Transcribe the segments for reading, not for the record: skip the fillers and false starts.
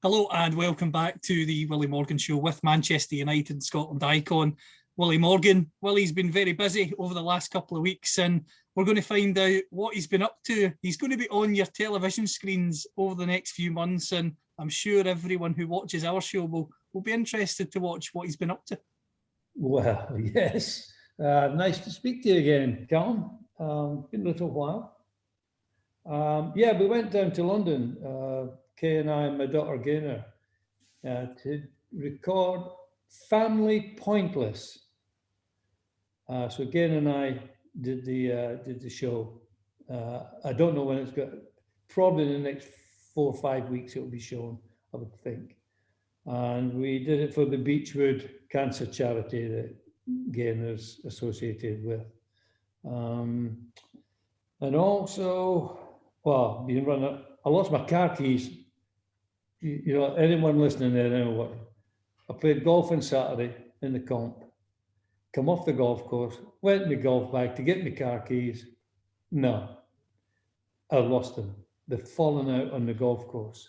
Hello and welcome back to the Willie Morgan Show with Manchester United Scotland icon Willie Morgan. Willie's been very busy over the last couple of weeks and we're going to find out what he's been up to. He's going to be on your television screens over the next few months, and I'm sure everyone who watches our show will be interested to watch what he's been up to. Well, yes. Nice to speak to you again, Callum. Been a little while. Yeah, we went down to London, Kay and I and my daughter Gaynor, to record Family Pointless. So Gaynor and I did the show. I don't know when it's got. Probably in the next 4 or 5 weeks it will be shown, I would think. And we did it for the Beechwood Cancer Charity that Gaynor's associated with. And also, well, I lost my car keys. You know, anyone listening there know what? I played golf on Saturday in the comp, come off the golf course, went in the golf bag to get my car keys. No, I lost them. They've fallen out on the golf course.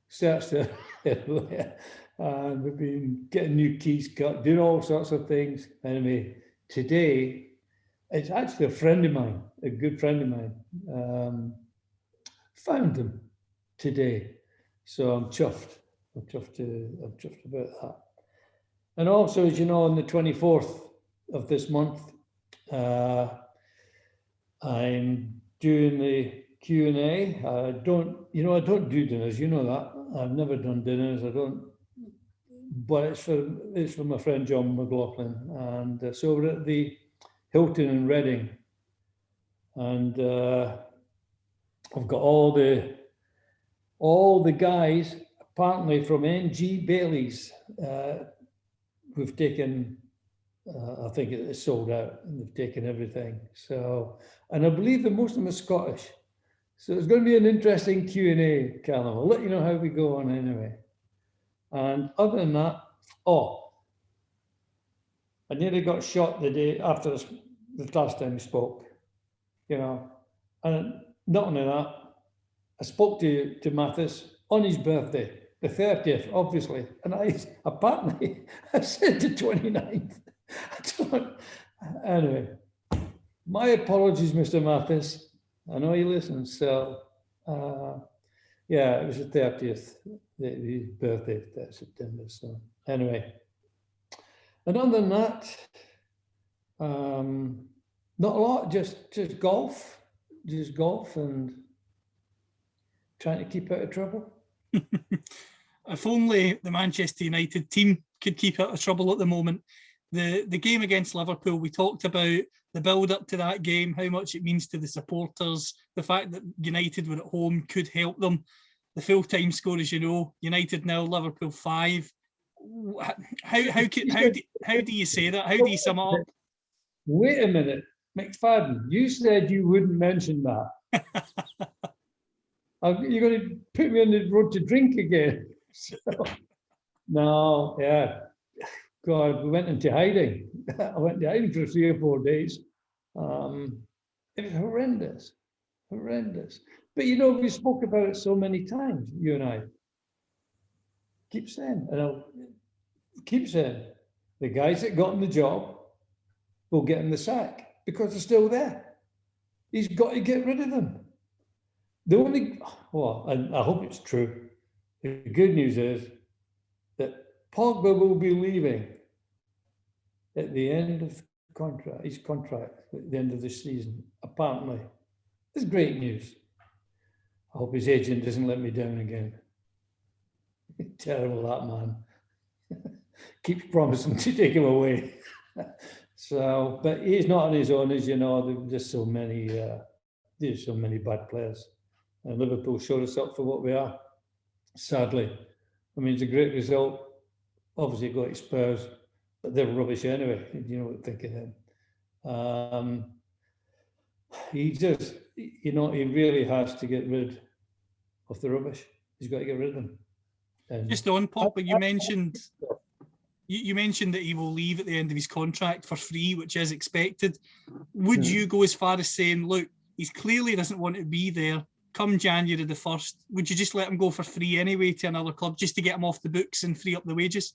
Searched it everywhere, and we've been getting new keys cut, doing all sorts of things. Anyway, today, it's actually a friend of mine, a good friend of mine, found them today. So I'm chuffed. I'm chuffed about that. And also, as you know, on the 24th of this month, I'm doing the Q&A. I don't do dinners. You know that. I've never done dinners. But it's for my friend John McLaughlin, and so we're at the Hilton in Reading, and I've got all the guys apparently from NG Bailey's. We've taken, I think it's sold out, and they've taken everything. So, and I believe that most of them are Scottish. So it's going to be an interesting Q&A, Callum. I'll let you know how we go on anyway. And other than that, I nearly got shot the day after the last time we spoke, you know. And not only that, I spoke to Mathis on his birthday, the 30th, obviously. And I said the 29th. Anyway, my apologies, Mr. Mathis. I know you listen. So, yeah, it was the 30th, his birthday, that September. So, anyway. And other than that, not a lot, just golf. Just golf and trying to keep out of trouble. If only the Manchester United team could keep out of trouble at the moment. The game against Liverpool, we talked about the build-up to that game, how much it means to the supporters, the fact that United were at home could help them. The full-time score, as you know, United 0, Liverpool 5. How do you say that? How do you sum it up? Wait a minute, McFadden, you said you wouldn't mention that. You're going to put me on the road to drink again. So, no, yeah. God, we went into hiding. I went into hiding for 3 or 4 days. It was horrendous. But you know, we spoke about it so many times, you and I. Keep saying, and I'll keep saying, the guys that got him the job will get him the sack because they're still there. He's got to get rid of them. And I hope it's true. The good news is that Pogba will be leaving at the end of his contract at the end of the season, apparently. It's great news. I hope his agent doesn't let me down again. Terrible, that man. Keeps promising to take him away. So, but he's not on his own, as you know. There's so many bad players. And Liverpool showed us up for what we are, sadly. I mean, it's a great result. Obviously, got his Spurs, but they're rubbish anyway. You know what I think of him. He just, he really has to get rid of the rubbish. He's got to get rid of them. And just on Pogba, you mentioned that he will leave at the end of his contract for free, which is expected. Would you go as far as saying, look, he clearly doesn't want to be there, come January the 1st, would you just let him go for free anyway to another club just to get him off the books and free up the wages?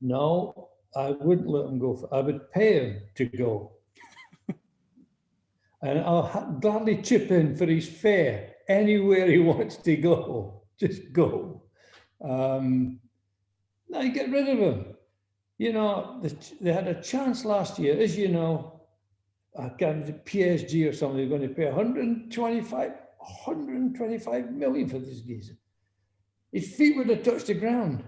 No, I wouldn't let him go. I would pay him to go. And I'll gladly chip in for his fare anywhere he wants to go. Just go. Now you get rid of him. You know, they had a chance last year, as you know. I can't PSG or something. They're going to pay 125 million for this geezer. His feet would have touched the ground,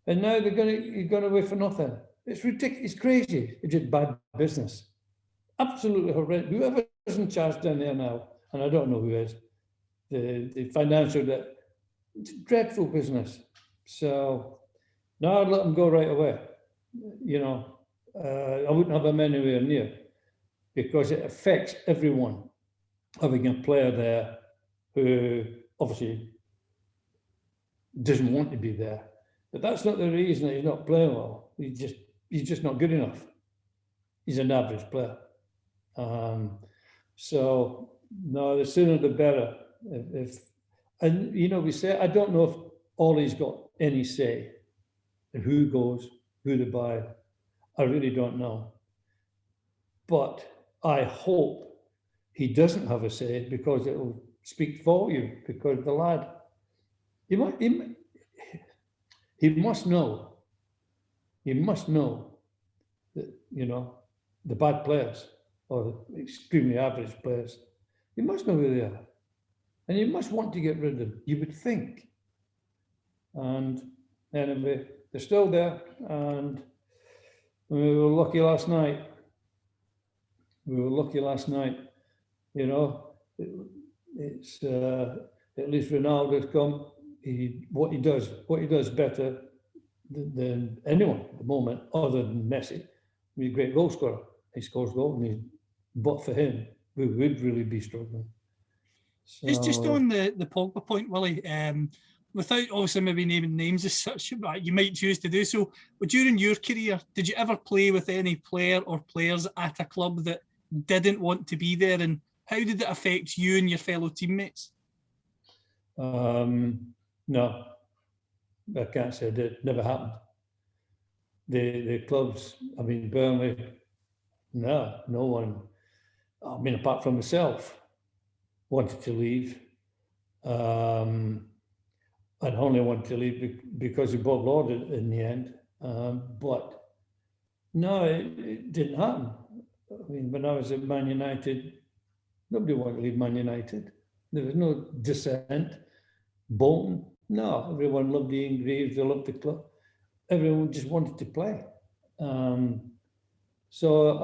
and now he's going away for nothing. It's ridiculous. It's crazy. It's just bad business. Absolutely horrendous. Whoever is in charge down there now, and I don't know who is, the financial debt. It's dreadful business. So now I'd let them go right away. You know, I wouldn't have them anywhere near, because it affects everyone having a player there who obviously doesn't want to be there. But that's not the reason that he's not playing well. He's just not good enough. He's an average player. So no, the sooner the better. And you know, we say, I don't know if Ole's got any say in who goes, who to buy. I really don't know. But I hope he doesn't have a say, because it will speak for you, because the lad, he must know that, you know, the bad players or the extremely average players, he must know who they are. And you must want to get rid of them, you would think. And anyway, they're still there, and we were lucky last night. You know. It's at least Ronaldo's come. What he does better than anyone at the moment, other than Messi. He's a great goal scorer. He scores goals, and but for him, we would really be struggling. So, Just on the Pogba point, Willie, without obviously maybe naming names as such, but you might choose to do so. But during your career, did you ever play with any player or players at a club that didn't want to be there, and how did it affect you and your fellow teammates? No, I can't say that. Never happened. The clubs, I mean, Burnley, no one, I mean, apart from myself, wanted to leave. I'd only wanted to leave because of Bob Lord in the end. But no, it didn't happen. I mean, when I was at Man United, nobody wanted to leave Man United. There was no dissent. Bolton, no, everyone loved Ian Greaves, they loved the club. Everyone just wanted to play. So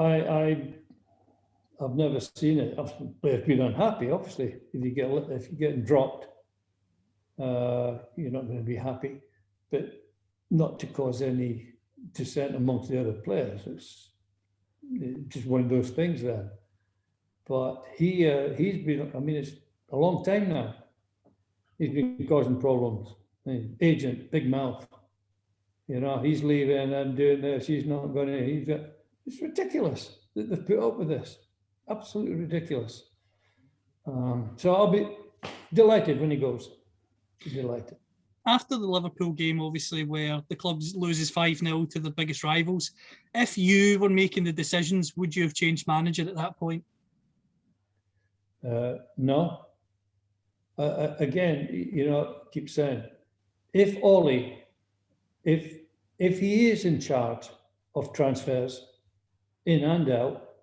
I've never seen it. Players been unhappy, obviously. If you're getting dropped, you're not going to be happy, but not to cause any dissent amongst the other players. It's just one of those things there. But he's been, I mean, it's a long time now. He's been causing problems. Agent, big mouth. You know, he's leaving and doing this. He's not going to. It's ridiculous that they've put up with this. Absolutely ridiculous. So I'll be delighted when he goes. Delighted. After the Liverpool game, obviously, where the club loses 5-0 to the biggest rivals, if you were making the decisions, would you have changed manager at that point? No. Again, you know, keep saying, if Ole, if he is in charge of transfers in and out,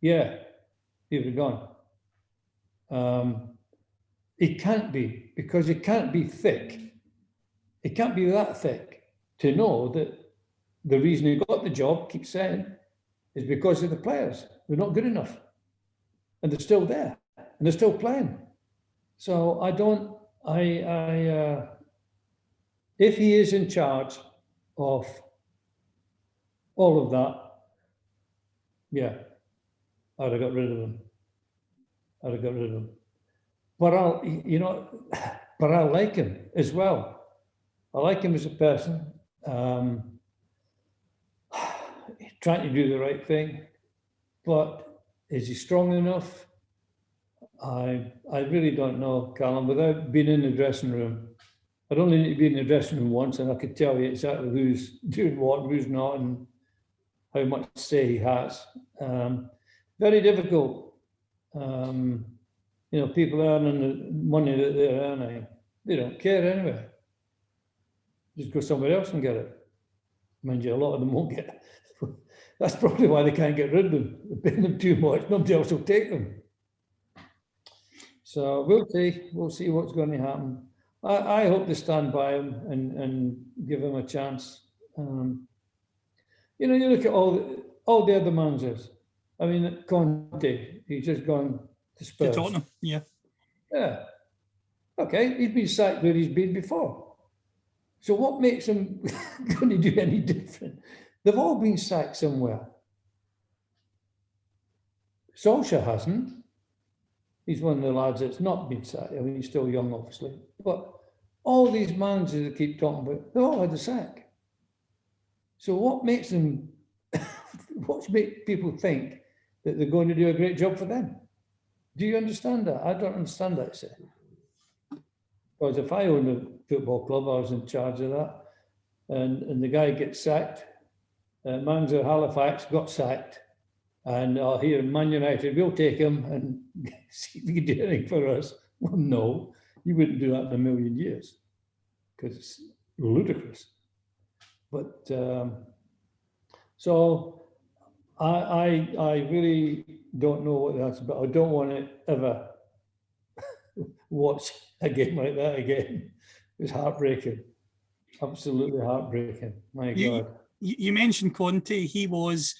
yeah, he would have gone. It can't be, because it can't be thick. It can't be that thick to know that the reason he got the job, keep saying, is because of the players. They're not good enough. And they're still there. And they're still playing. So if he is in charge of all of that, yeah, I'd have got rid of him. But I like him as well. I like him as a person. Trying to do the right thing, but is he strong enough? I really don't know, Callum, without being in the dressing room. I'd only need to be in the dressing room once and I could tell you exactly who's doing what and who's not and how much say he has. Very difficult. People earning the money that they're earning, they don't care anyway. Just go somewhere else and get it. Mind you, a lot of them won't get it. That's probably why they can't get rid of them. They're paying them too much, nobody else will take them. So we'll see what's going to happen. I hope they stand by him and give him a chance. You look at all the other managers. I mean, Conte, he's just gone to Spurs. To Tottenham, yeah. Yeah. Okay, he's been sacked where he's been before. So what makes him going to do any different? They've all been sacked somewhere. Solskjaer hasn't. He's one of the lads that's not been sacked. I mean, he's still young, obviously. But all these managers that keep talking about, they all had a sack. So what makes them, what makes people think that they're going to do a great job for them? Do you understand that? I don't understand that, sir. Because if I owned a football club, I was in charge of that, and the guy gets sacked, manager Halifax got sacked, and here in Man United, we'll take him and see if he can do anything for us. Well, no, you wouldn't do that in a million years, because it's ludicrous. But so I really don't know what that's about. I don't want to ever watch a game like that again. It was heartbreaking, absolutely heartbreaking. My God. You mentioned Conte. He was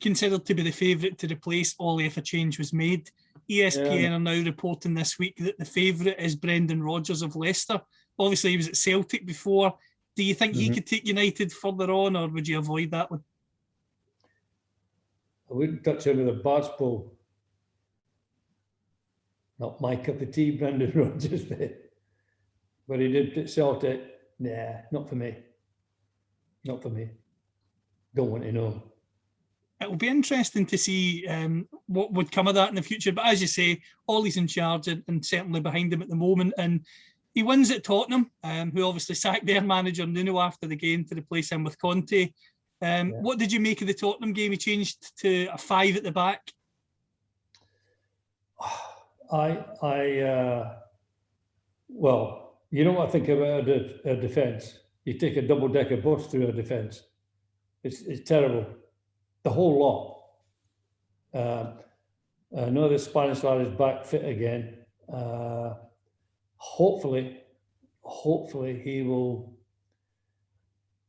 considered to be the favourite to replace Ole if a change was made. ESPN are now reporting this week that the favourite is Brendan Rodgers of Leicester. Obviously, he was at Celtic before. Do you think he could take United further on, or would you avoid that one? I wouldn't touch him with a barge pole. Not my cup of tea, Brendan Rodgers. But he did at Celtic. Nah, not for me. Not for me. Don't want to know. It will be interesting to see what would come of that in the future. But as you say, Ollie's in charge and certainly behind him at the moment. And he wins at Tottenham, who obviously sacked their manager Nuno after the game to replace him with Conte. What did you make of the Tottenham game? He changed to a 5 at the back. Well, you know what I think about a defence? You take a double-decker bus through a defence. It's terrible. The whole lot. I know the Spanish lad is back fit again. Hopefully he will.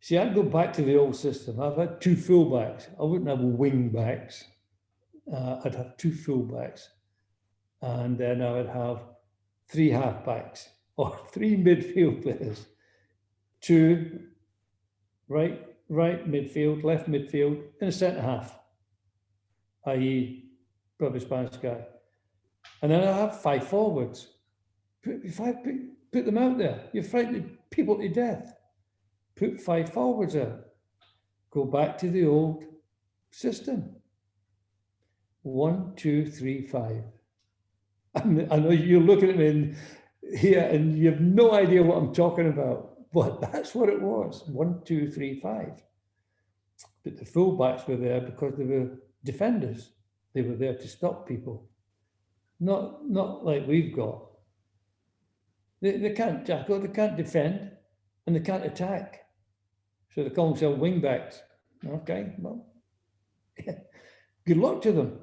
See, I'd go back to the old system. I've had 2 fullbacks. I wouldn't have wing backs. I'd have 2 fullbacks, and then I would have 3 halfbacks or 3 midfield players. 2 right midfield, left midfield, and a centre half, i.e., probably Spanish guy. And then I have 5 forwards. Put them out there. You're frightening people to death. Put 5 forwards out. Go back to the old system. 1, 2, 3, 5. I know you're looking at me here and you have no idea what I'm talking about, but that's what it was. 1, 2, 3, 5. But the fullbacks were there because they were defenders. They were there to stop people. Not like we've got. They can't tackle, they can't defend, and they can't attack. So they call themselves wing backs. Okay, well, good luck to them.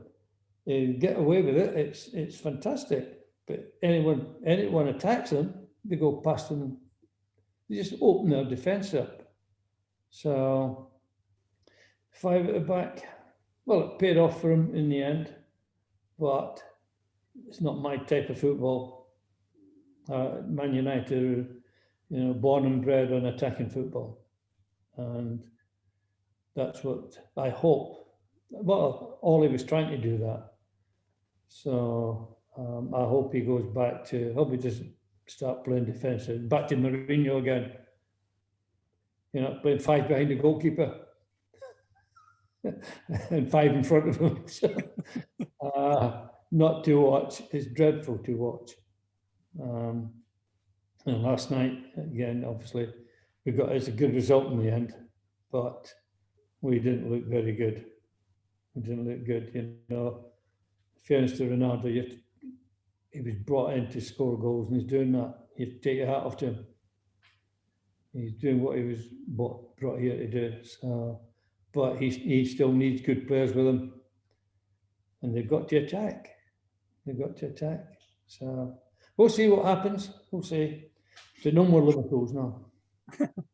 Get away with it. It's fantastic. But anyone attacks them, they go past them. They just open their defence up. So 5 at the back. Well, it paid off for him in the end, but it's not my type of football. Man United are, born and bred on attacking football, and that's what I hope. Well, Ole was trying to do that, so I hope he goes back to. I hope he just start playing defensive, back to Mourinho again. Playing 5 behind the goalkeeper and 5 in front of him. So, not to watch. It's dreadful to watch. And last night, again, obviously, it's a good result in the end, but we didn't look very good. We didn't look good, fairness to Ronaldo, he was brought in to score goals, and he's doing that. You have to take your hat off to him. He's doing what he was brought here to do. So, but he still needs good players with him, and they've got to attack. So we'll see what happens. We'll see. So no more Liverpools now.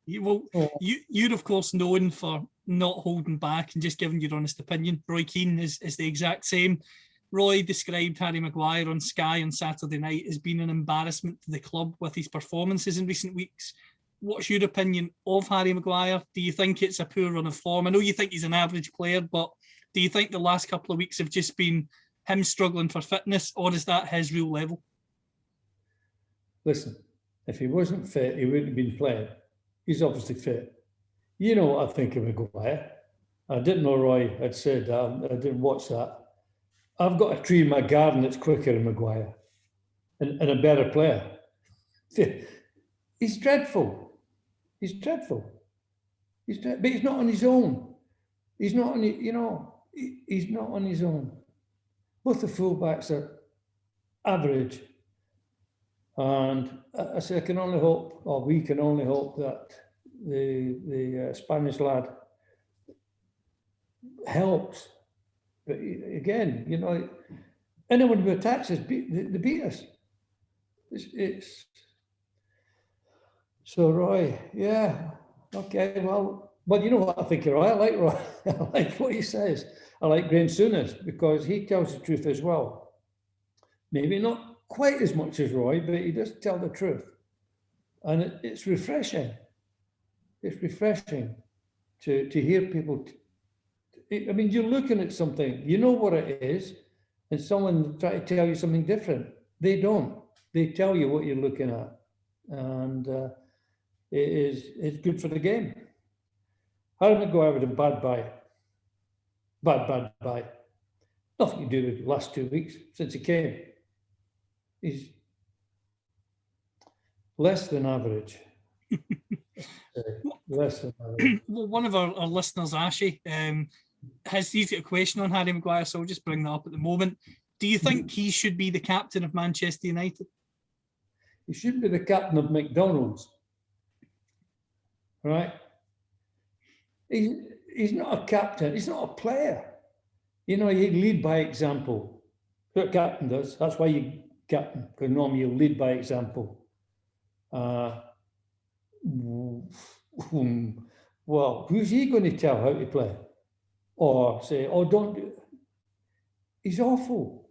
You're of course known for not holding back and just giving your honest opinion. Roy Keane is the exact same. Roy described Harry Maguire on Sky on Saturday night as being an embarrassment to the club with his performances in recent weeks. What's your opinion of Harry Maguire? Do you think it's a poor run of form? I know you think he's an average player, but do you think the last couple of weeks have just been him struggling for fitness, or is that his real level? Listen, if he wasn't fit, he wouldn't have been playing. He's obviously fit. You know what I think of Maguire. I didn't know Roy had said that. I didn't watch that. I've got a tree in my garden that's quicker than Maguire and a better player. He's dreadful. But he's not on his own. He's not on his own. Both the fullbacks are average. And I say I can only hope, or we can only hope, that the Spanish lad helps. But again, anyone who attacks us, they beat us. It's so Roy, yeah, okay, well, but you know what I think of Roy? I like Roy. I like what he says. I like Graham Souness because he tells the truth as well. Maybe not quite as much as Roy, but he does tell the truth. And it's refreshing. It's refreshing to hear people. I mean, you're looking at something, you know what it is, and someone try to tell you something different. They don't. They tell you what you're looking at. And it's good for the game. Harry Maguire was a bad buy. Bad buy. Nothing to do with the last 2 weeks since he came. He's less than average. Less than average. Well, one of our listeners, Ashy, he's got a question on Harry Maguire, so I'll just bring that up at the moment. Do you think he should be the captain of Manchester United? He should be the captain of McDonald's, right? He's not a captain. He's not a player. You lead by example. What a captain does. That's why you captain, because normally you lead by example. Well, who's he going to tell how to play? Or say, don't do it? He's awful.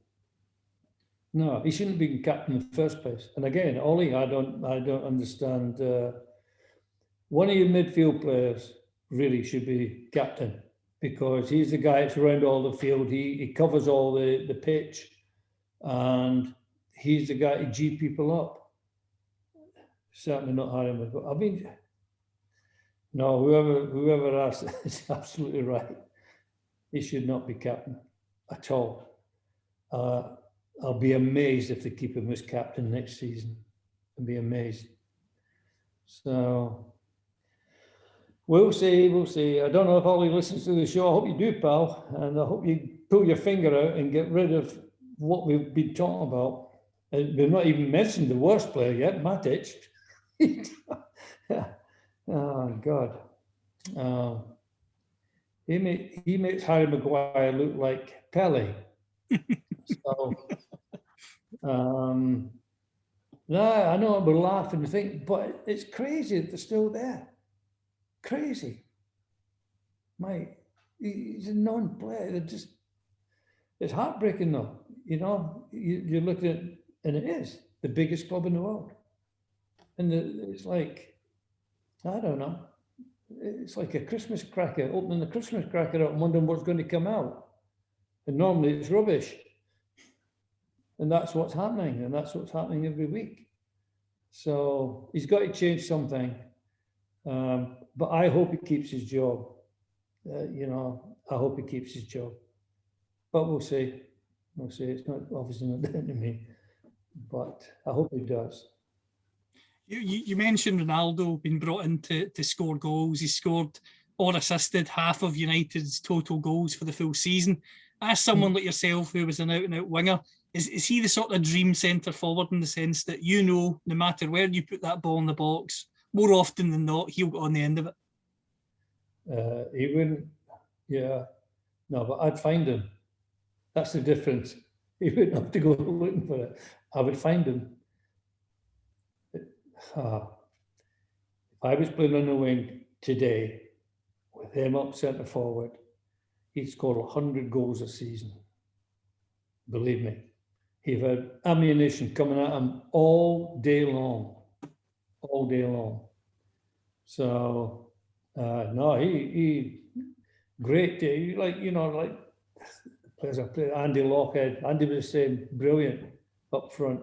No, he shouldn't be captain in the first place. And again, Ole, I don't understand. One of your midfield players really should be captain, because he's the guy that's around all the field. He covers all the pitch, and he's the guy to G people up. Certainly not Harry Maguire. I mean, no, whoever asked is absolutely right. He should not be captain at all. I'll be amazed if they keep him as captain next season. I'll be amazed. So we'll see. I don't know if Ollie listens to the show. I hope you do, pal. And I hope you pull your finger out and get rid of what we've been talking about. We've not even mentioned the worst player yet, Matic. Oh, God. He makes Harry Maguire look like Pele. So, no, I know we're laughing and think, but it's crazy that they're still there. Crazy. Mate, he's a non-player. It's heartbreaking though. You're looking at, and it is the biggest club in the world. And it's like, I don't know. It's like a Christmas cracker, opening the Christmas cracker up and wondering what's going to come out. And normally it's rubbish. And that's what's happening. And that's what's happening every week. So he's got to change something. But I hope he keeps his job. I hope he keeps his job. But we'll see. I'll say it's not obviously not down to me, but I hope he does. You mentioned Ronaldo being brought in to score goals. He scored or assisted half of United's total goals for the full season. As someone like yourself who was an out-and-out winger, is he the sort of dream centre forward in the sense that no matter where you put that ball in the box, more often than not, he'll get on the end of it? He wouldn't, yeah, no, but I'd find him. That's the difference. He wouldn't have to go looking for it. I would find him. If I was playing on the wing today with him up centre forward, he'd score 100 goals a season. Believe me. He'd had ammunition coming at him all day long. All day long. So, no, he great. Like players I played, Andy Lockhead. Andy was saying brilliant up front.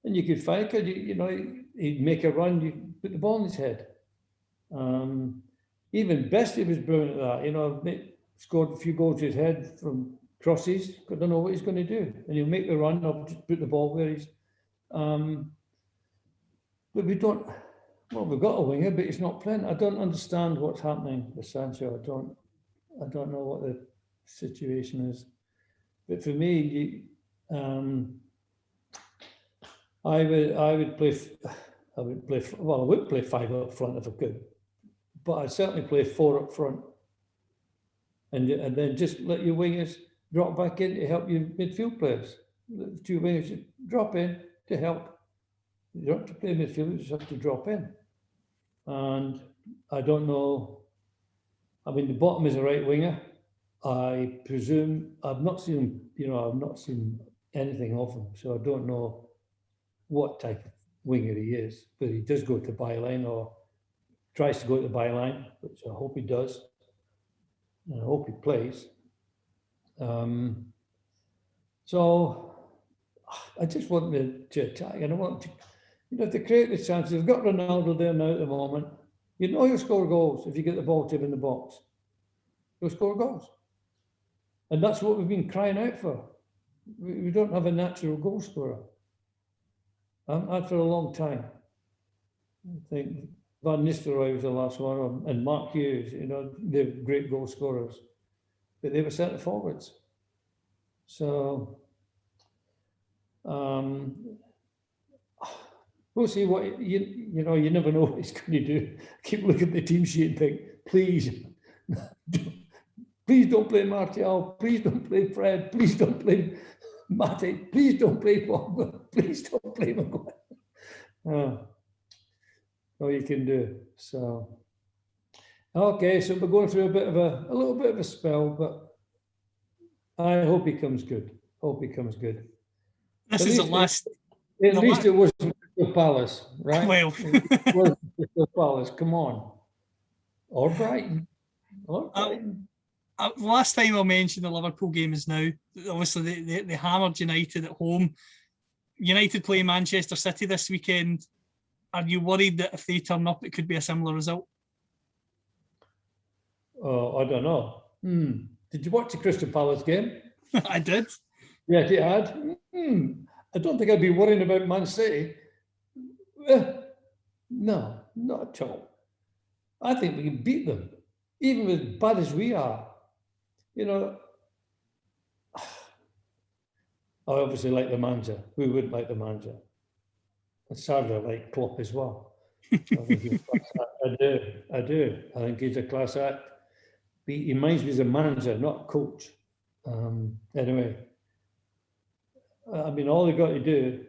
And you could find it, he'd make a run, you put the ball in his head. Even Bestie was brilliant at that, scored a few goals to his head from crosses. I don't know what he's going to do. And he'll make the run, I'll just put the ball where he's. But we don't, we've got a winger, but he's not playing. I don't understand what's happening with Sancho. I don't know what the situation is. But for me, I would play 5 up front if I could, but I'd certainly play 4 up front, and then just let your wingers drop back in to help your midfield players. The 2 wingers just drop in to help. You don't have to play midfield; you just have to drop in. And I don't know. I mean, the bottom is a right winger. I presume I've not seen him. I've not seen anything of him, so I don't know what type of winger he is, but he does go to byline or tries to go to the byline, which I hope he does. And I hope he plays. So I just want them to attack, and I want to create the chances. They've got Ronaldo there now at the moment. He'll score goals if you get the ball to him in the box. He'll score goals. And that's what we've been crying out for. We don't have a natural goal scorer. For a long time. I think Van Nistelrooy was the last one, and Mark Hughes, they're great goal scorers, but they were centre forwards. So we'll see what you never know what he's going to do. Keep looking at the team sheet and think, please don't play Martial, please don't play Fred, please don't play Matic, please don't play Pogba, please don't play Maguire. All you can do. So, okay, so we're going through a little bit of a spell, but I hope he comes good. This is the last. At least it wasn't Crystal Palace, right? Well, it wasn't Crystal Palace. Come on, or Brighton. Last time I'll mention the Liverpool game is now. Obviously, they hammered United at home. United play Manchester City this weekend. Are you worried that if they turn up, it could be a similar result? I don't know. Did you watch the Crystal Palace game? I did. Yes, you had. I don't think I'd be worrying about Man City. No, not at all. I think we can beat them, even as bad as we are. I obviously like the manager. Who wouldn't like the manager? And sadly, I like Klopp as well. I think he's a class act. I do. I think he's a class act. He reminds me as a manager, not a coach. Anyway, I mean, all they've got to do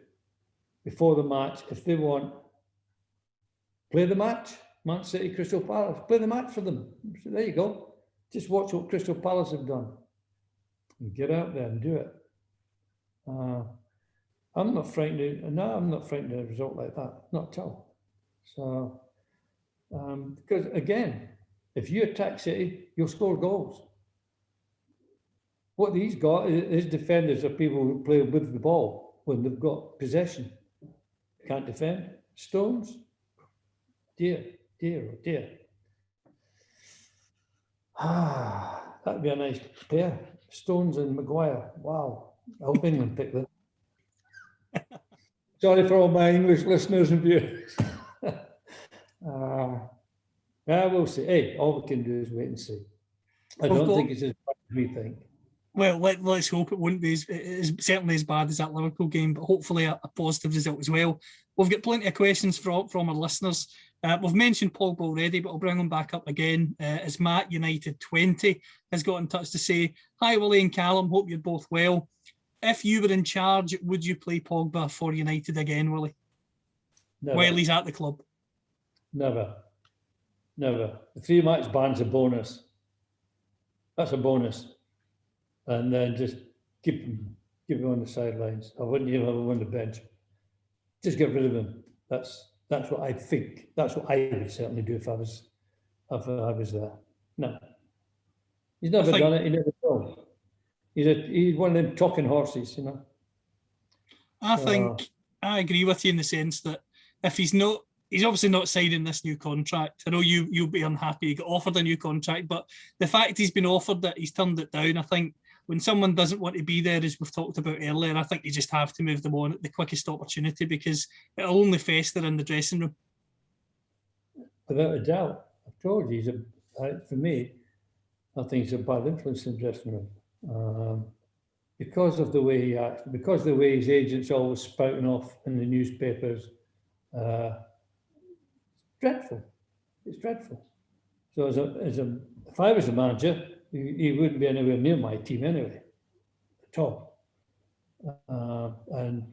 before the match, if they want, play the match. Man City, Crystal Palace, play the match for them. So there you go. Just watch what Crystal Palace have done. And get out there and do it. I'm not frightened. No, I'm not frightened of a result like that. Not at all. So, because again, if you attack City, you'll score goals. What he's got, his defenders are people who play with the ball when they've got possession. Can't defend. Stones. Dear. That'd be a nice pair. Stones and Maguire. Wow. I hope England pick them. Sorry for all my English listeners and viewers. Yeah, we'll see. Hey, all we can do is wait and see. I don't think it's as bad as we think. Well, let's hope it won't be certainly as bad as that Liverpool game, but hopefully a positive result as well. We've got plenty of questions from our listeners. We've mentioned Pogba already, but I'll bring him back up again. As Matt United 20 has got in touch to say, "Hi Willie and Callum, hope you're both well. If you were in charge, would you play Pogba for United again, Willie? Never. While he's at the club?" Never. The 3-match ban's a bonus. That's a bonus. And then just keep him on the sidelines. I wouldn't even have him on the bench. Just get rid of him. That's what I think. That's what I would certainly do if I was there. No. He's never done it, he never will. He's one of them talking horses, you know. I think I agree with you in the sense that if he's obviously not signing this new contract. I know you'll be unhappy he got offered a new contract, but the fact he's been offered that he's turned it down, I think when someone doesn't want to be there, as we've talked about earlier, I think you just have to move them on at the quickest opportunity because it'll only fester in the dressing room. Without a doubt. I've told you, for me, I think he's a bad influence in the dressing room. Because of the way he acts, because of the way his agent's always spouting off in the newspapers. Dreadful. It's dreadful. So if I was a manager, he wouldn't be anywhere near my team anyway, at all. And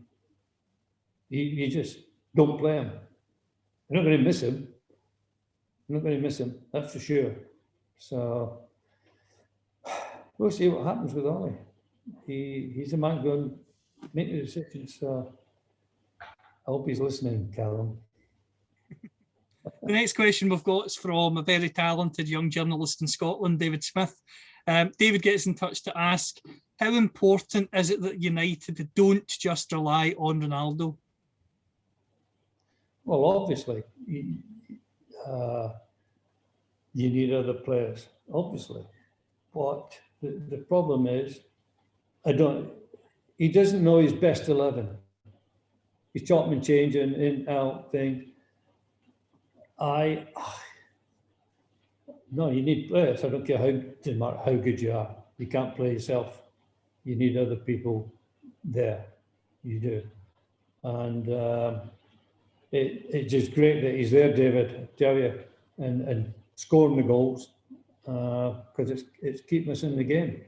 you just don't play him. You're not going to miss him. That's for sure. So we'll see what happens with Ole. He's a man going to make the decisions. So I hope he's listening, Callum. The next question we've got is from a very talented young journalist in Scotland, David Smith. David gets in touch to ask, how important is it that United don't just rely on Ronaldo? Well, obviously, you need other players, obviously. But the problem is, he doesn't know his best 11. He's chopping and changing, in, out, thing. No, you need players. I don't care how good you are. You can't play yourself. You need other people there. You do. And it's just great that he's there, David, I tell you, and scoring the goals because it's keeping us in the game.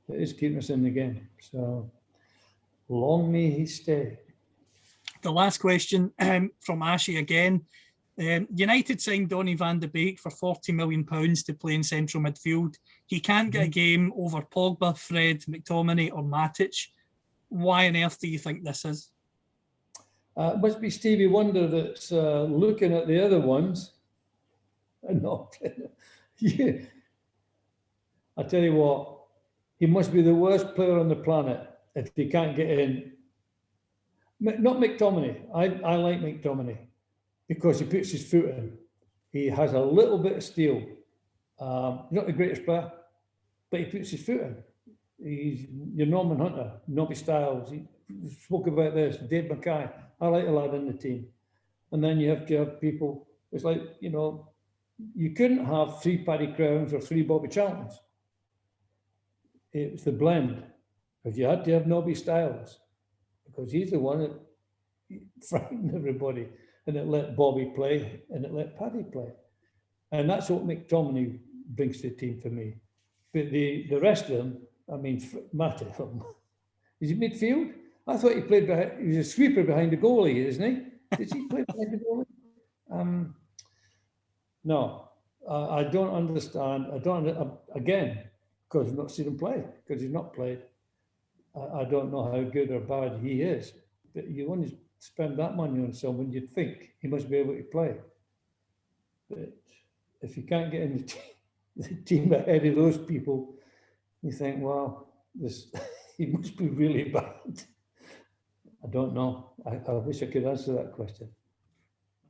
It is keeping us in the game. So long may he stay. The last question from Ashley again. United signed Donny van de Beek for £40 million to play in central midfield. He can't get a game over Pogba, Fred, McTominay or Matic. Why on earth do you think this is? It must be Stevie Wonder that's looking at the other ones and not. Yeah. I tell you what, he must be the worst player on the planet if he can't get in. Not McTominay. I like McTominay because he puts his foot in. He has a little bit of steel. Not the greatest player, but he puts his foot in. He's your Norman Hunter, Nobby Stiles. He spoke about this, Dave Mackay. I like a lad in the team. And then you have to have people, it's like, you know, you couldn't have 3 Paddy Crowns or 3 Bobby Charltons. It was the blend. Because you had to have Nobby Stiles. Because he's the one that frightened everybody. And it let Bobby play and it let Paddy play. And that's what McTominay brings to the team for me. But the rest of them, I mean, Matty, is he midfield? I thought he played behind, he was a sweeper behind the goalie, isn't he? Did he play behind the goalie? No, I don't understand. Again, because I've not seen him play, because he's not played. I don't know how good or bad he is. But you want to spend that money on someone, you'd think he must be able to play. But if you can't get in the team ahead of those people, you think, well, he must be really bad. I don't know. I wish I could answer that question.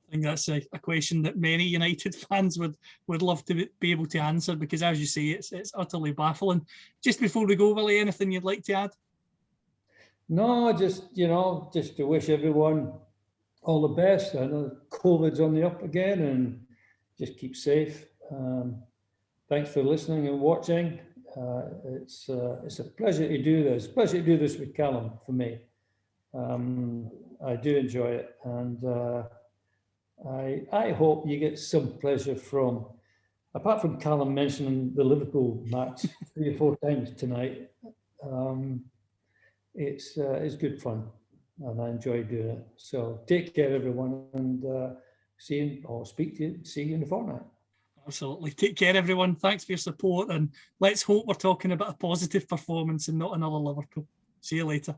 I think that's a question that many United fans would love to be able to answer, because, as you say, it's utterly baffling. Just before we go, Willie, anything you'd like to add? No, just to wish everyone all the best. I know COVID's on the up again, and just keep safe. Thanks for listening and watching. It's a pleasure to do this. Pleasure to do this with Callum for me. I do enjoy it, and I hope you get some pleasure from, apart from Callum mentioning the Liverpool match 3 or 4 times tonight. It's good fun, and I enjoy doing it. So take care, everyone, and see you in the fortnight. Absolutely. Take care, everyone. Thanks for your support, and let's hope we're talking about a positive performance and not another Liverpool. See you later.